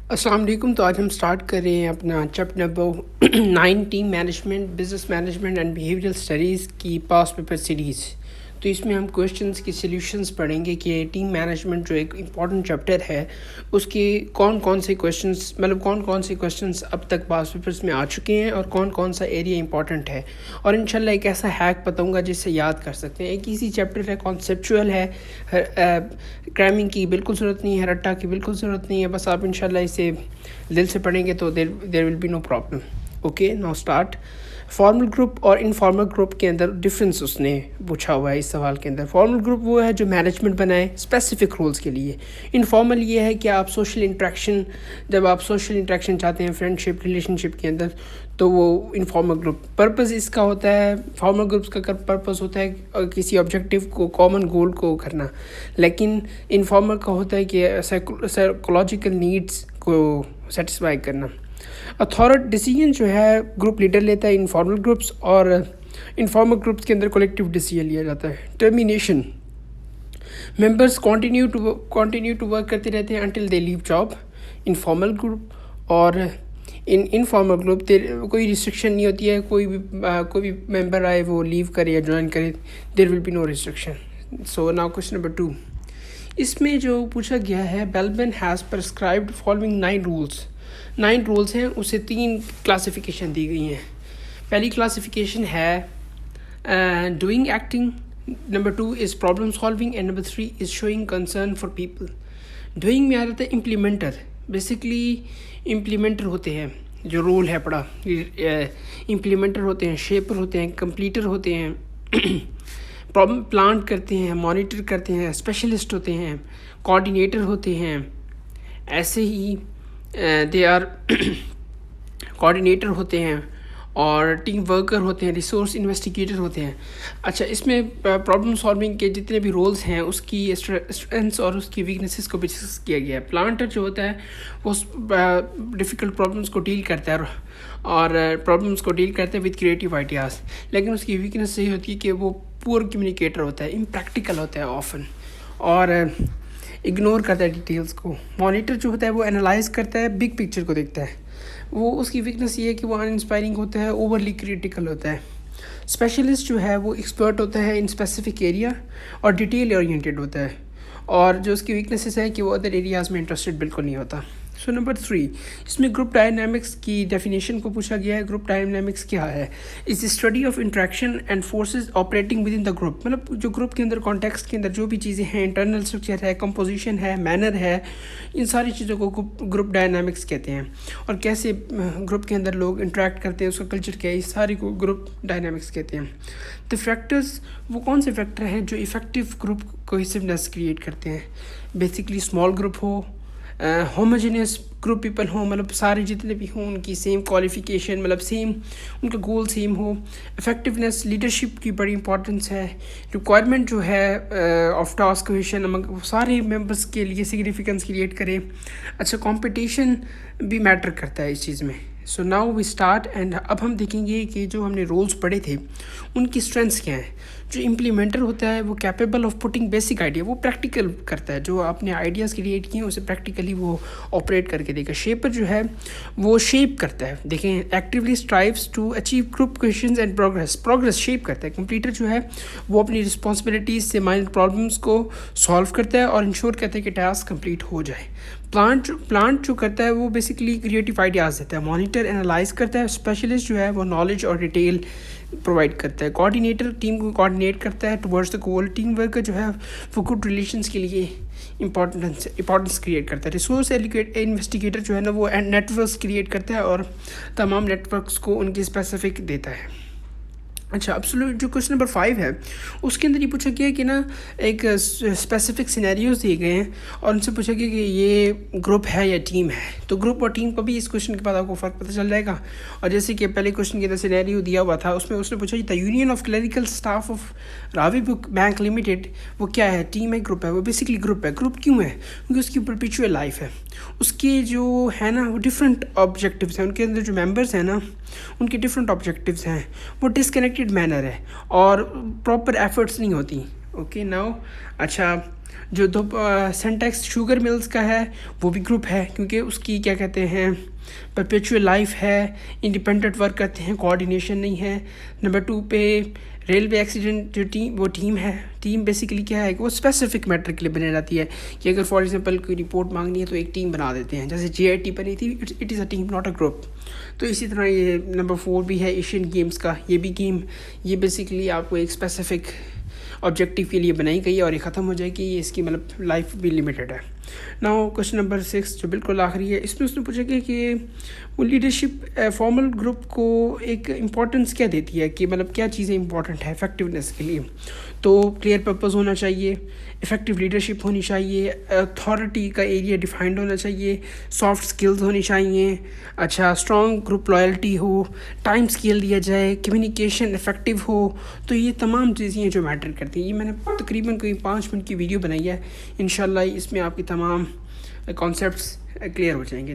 अस्सलाम वालेकुम। तो आज हम स्टार्ट कर रहे हैं अपना chapter number 9 team management, business management and behavioural studies की पास्ट पेपर सीरीज़। तो इसमें हम क्वेश्चंस की सॉल्यूशंस पढ़ेंगे कि टीम मैनेजमेंट जो एक इम्पॉर्टेंट चैप्टर है उसके कौन कौन से क्वेश्चंस अब तक पास्ट पेपर्स में आ चुके हैं और कौन कौन सा एरिया इंपॉर्टेंट है, और इंशाल्लाह एक ऐसा हैक बताऊंगा जिससे याद कर सकते हैं। एक इजी चैप्टर है, कॉन्सेप्चुअल है, क्रैमिंग की बिल्कुल ज़रूरत नहीं है, रट्टा की बिल्कुल ज़रूरत नहीं है। बस आप इंशाल्लाह इसे दिल से पढ़ेंगे तो there will be no problem. Okay, now start. Formal group और इनफॉर्मल ग्रुप के अंदर डिफरेंस उसने पूछा हुआ है इस सवाल के अंदर। फॉर्मल ग्रुप वो है जो मैनेजमेंट बनाए स्पेसिफिक रोल्स के लिए। इनफॉर्मल ये है कि आप जब आप सोशल इंट्रैक्शन चाहते हैं फ्रेंडशिप रिलेशनशिप के अंदर, तो वो इनफॉर्मल ग्रुप पर्पस इसका होता है। फॉर्मल ग्रुप्स का पर्पस होता है किसी ऑब्जेक्टिव को, कॉमन गोल को करना, लेकिन इनफॉर्मल का होता है कि साइकोलॉजिकल नीड्स को सेटिस्फाई करना। अथॉरिटी डिसीजन जो है ग्रुप लीडर लेता है इनफॉर्मल ग्रुप्स, और इनफॉर्मल ग्रुप्स के अंदर कलेक्टिव डिसीजन लिया जाता है। Termination, members continue to work करते रहते हैं until they leave job. Informal group और इनफॉर्मल ग्रुप कोई रिस्ट्रिक्शन नहीं होती है, कोई भी मेंबर आए वो लीव करे या ज्वाइन करे, there will be no restriction. So now question number 2, इसमें जो पूछा गया है, Bellman has prescribed following 9 rules हैं, उसे 3 क्लासिफिकेशन दी गई हैं। पहली क्लासिफिकेशन है doing acting, number 2 is problem solving and number 3 is showing concern for people. Doing में आ जाता है इम्प्लीमेंटर। बेसिकली इम्प्लीमेंटर होते हैं, जो रोल है पड़ा, इम्प्लीमेंटर होते हैं, शेपर होते हैं, कंप्लीटर होते हैं, प्रॉब्लम प्लान करते हैं, मॉनिटर करते हैं, स्पेशलिस्ट होते हैं, कोऑर्डिनेटर होते हैं। ऐसे ही दे आर कोऑर्डिनेटर होते हैं और टीम वर्कर होते हैं, रिसोर्स इन्वेस्टिगेटर होते हैं। अच्छा, इसमें प्रॉब्लम सॉल्विंग के जितने भी रोल्स हैं उसकी स्ट्रेंथ्स और उसकी वीकनेसेस को भी डिस्कस किया गया है। प्लांटर जो होता है वो डिफ़िकल्ट प्रॉब्लम्स को डील करता है और प्रॉब्लम्स को डील करते हैं विद क्रिएटिव आइडियाज़, लेकिन उसकी वीकनेस यही होती है कि वो पुअर कम्युनिकेटर होता है, इम्प्रैक्टिकल होता है ऑफन, और इग्नोर करता है डिटेल्स को। मॉनिटर जो होता है वो एनालाइज करता है, बिग पिक्चर को देखता है। वो उसकी वीकनेस ये है कि वो अनइंस्पायरिंग होता है, ओवरली क्रिटिकल होता है। स्पेशलिस्ट जो है वो एक्सपर्ट होता है इन स्पेसिफिक एरिया और डिटेल ओरिएंटेड होता है, और जो उसकी वीकनेसेस है कि वो अदर एरियाज़ में इंटरेस्टेड बिल्कुल नहीं होता। सो नंबर 3, इसमें ग्रुप डायनामिक्स की डेफिनेशन को पूछा गया है। ग्रुप डायनामिक्स क्या है? Is study of interaction and forces operating with in the group. मतलब जो ग्रुप के अंदर कॉन्टेक्स्ट के अंदर जो भी चीज़ें हैं, इंटरनल स्ट्रक्चर है, कंपोजिशन है, मैनर है, इन सारी चीज़ों को ग्रुप डायनामिक्स कहते हैं। और कैसे ग्रुप के अंदर लोग इंटरेक्ट करते हैं, उसका कल्चर क्या है, इस सारी को ग्रुप डायनामिक्स कहते हैं। तो फैक्टर्स, वो कौन से फैक्टर हैं जो इफ़ेक्टिव ग्रुप कोहेसिवनेस क्रिएट करते हैं? बेसिकली स्मॉल ग्रुप हो, होमोजेनियस ग्रुप पीपल हो, मतलब सारे जितने भी हों उनकी सेम क्वालिफिकेशन, मतलब सेम उनका गोल सेम हो। इफेक्टिवनेस, लीडरशिप की बड़ी इंपॉर्टेंस है। रिक्वायरमेंट जो है ऑफ टास्क कोहेशन अमंग सारे मेंबर्स के लिए सिग्निफिकेंस क्रिएट करे। अच्छा, कंपटीशन भी मैटर करता है इस चीज़ में। So now we start, and अब हम देखेंगे कि जो हमने रोल्स पढ़े थे उनकी स्ट्रेंथ्स क्या हैं। जो इम्प्लीमेंटर होता है वो capable of putting basic idea, वो प्रैक्टिकल करता है, जो आपने आइडियाज़ क्रिएट किए हैं उसे प्रैक्टिकली वो ऑपरेट करके देगा। शेपर जो है वो शेप करता है, देखें, actively strives to achieve group questions and progress shape करता है। कंप्लीटर जो है वो अपनी रिस्पॉन्सिबिलिटीज़ से माइंड प्रॉब्लम्स को सॉल्व करता है और इंश्योर करता है कि टास्क कंप्लीट हो जाए। प्लांट जो करता है वो बेसिकली क्रिएटिव आइडियाज़ देता है। मॉनिटर एनालाइज करता है। स्पेशलिस्ट जो है वो नॉलेज और डिटेल प्रोवाइड करता है। कोऑर्डिनेटर टीम को कोऑर्डिनेट करता है towards the goal. Team worker जो है वो गुड रिलेशंस के लिए इंपॉर्टेंस क्रिएट करता है। रिसोर्स इन्वेस्टिगेटर जो है ना वो नेटवर्क्स क्रिएट करता है और तमाम नेटवर्क्स को उनकी स्पेसिफिक देता है। अच्छा, अब जो क्वेश्चन नंबर 5 है उसके अंदर ये पूछा गया कि ना एक स्पेसिफिक सिनेरियोज दिए गए हैं और उनसे पूछा गया कि ये ग्रुप है या टीम है। तो ग्रुप और टीम का भी इस क्वेश्चन के बाद आपको फ़र्क पता चल जाएगा। और जैसे कि पहले क्वेश्चन के अंदर सिनेरियो दिया हुआ था, उसमें उसने पूछा the union of clerical staff of Ravi book bank limited, वो क्या है, टीम है, ग्रुप है? वो बेसिकली ग्रुप है। ग्रुप क्यों है? क्योंकि उसकी परपेचुअल लाइफ है, उसके जो है ना वो डिफरेंट ऑब्जेक्टिव्स हैं, उनके अंदर जो मेंबर्स हैं ना उनके डिफरेंट ऑब्जेक्टिव्स हैं, वो डिसकनेक्टेड मैनर है और प्रॉपर एफर्ट्स नहीं होती। ओके नाउ अच्छा, जो दो सेंटेक्स शुगर मिल्स का है वो भी ग्रुप है, क्योंकि उसकी क्या कहते हैं परपेचुअल लाइफ है, इंडिपेंडेंट वर्क करते हैं, कोऑर्डिनेशन नहीं है। नंबर 2 पे रेलवे एक्सीडेंट जो टीम है, टीम बेसिकली क्या है कि वो स्पेसिफिक मैटर के लिए बनी जाती है कि अगर फॉर एग्जांपल कोई रिपोर्ट मांगनी है तो एक टीम बना देते हैं, जैसे JIT बनी थी, it is a team not a group. तो इसी तरह ये नंबर 4 भी है एशियन गेम्स का, ये भी गेम, ये बेसिकली आपको एक स्पेसिफिक ऑब्जेक्टिव के लिए बनाई गई है और ये ख़त्म हो जाएगी, ये इसकी मतलब लाइफ भी लिमिटेड है। नाउ क्वेश्चन नंबर 6 जो बिल्कुल आखिरी है, इसमें उसने पूछा कि वो लीडरशिप फॉर्मल ग्रुप को एक इम्पोर्टेंस क्या देती है, कि मतलब क्या चीज़ें इंपॉर्टेंट है इफेक्टिवनेस के लिए। तो क्लियर पर्पस होना चाहिए, इफ़ेक्टिव लीडरशिप होनी चाहिए, अथॉरिटी का एरिया डिफाइंड होना चाहिए, सॉफ्ट स्किल्स होनी चाहिए, अच्छा स्ट्रॉन्ग ग्रुप लॉयल्टी हो, टाइम स्केल दिया जाए, कम्युनिकेशन इफ़ेक्टिव हो। तो ये तमाम चीज़ें जो मैटर करती हैं, ये मैंने तकरीबन कोई 5 मिनट की वीडियो बनाई है। इंशाल्लाह इसमें आपकी तमाम कॉन्सेप्ट्स क्लियर हो जाएंगे।